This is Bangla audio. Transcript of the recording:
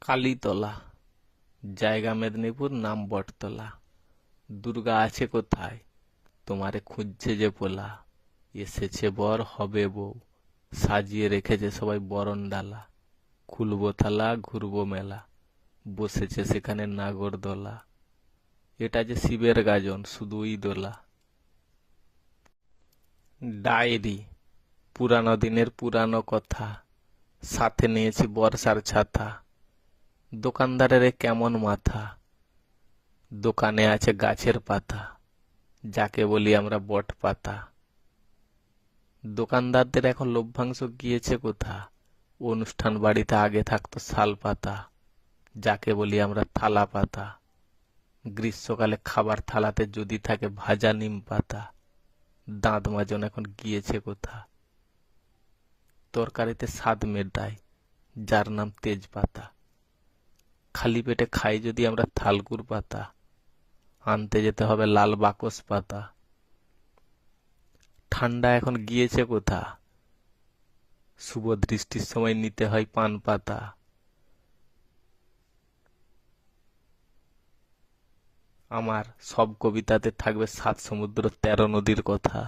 কালীতলা, জায়গা মেদিনীপুর, নাম বটতলা। দুর্গা আছে কোথায়? তোমারে খুঁজছে যে পোলা। এসেছে বর হবে বউ, সাজিয়ে রেখেছে সবাই বরণডালা। খুলবো থালা, ঘুরবো মেলা, বসেছে সেখানে নাগরদোলা। এটা যে শিবের গাজন, শুধুই দোলা। ডায়েরি, পুরানো দিনের পুরানো কথা, সাথে নিয়েছি বর্ষার ছাতা। দোকানদারের এ কেমন মাথা, দোকানে আছে গাছের পাতা, যাকে বলি আমরা বট পাতা। দোকানদারদের এখন লভ্যাংশ গিয়েছে কোথা? অনুষ্ঠান বাড়িতে আগে থাকতো শাল পাতা, যাকে বলি আমরা থালা পাতা। গ্রীষ্মকালে খাবার থালাতে যদি থাকে ভাজা নিম পাতা, দাঁত মাজন এখন গিয়েছে কোথা? তরকারিতে স্বাদ মেটায় যার নাম তেজপাতা। খালি পেটে খাই যদি আমরা থালকুর পাতা, আনতে যেতে হবে লাল বাকস পাতা। ঠান্ডা এখন গিয়েছে কোথা? শুভ দৃষ্টির সময় নিতে হয় পান পাতা। আমার সব কবিতাতে থাকবে সাত সমুদ্র 13 নদীর কথা।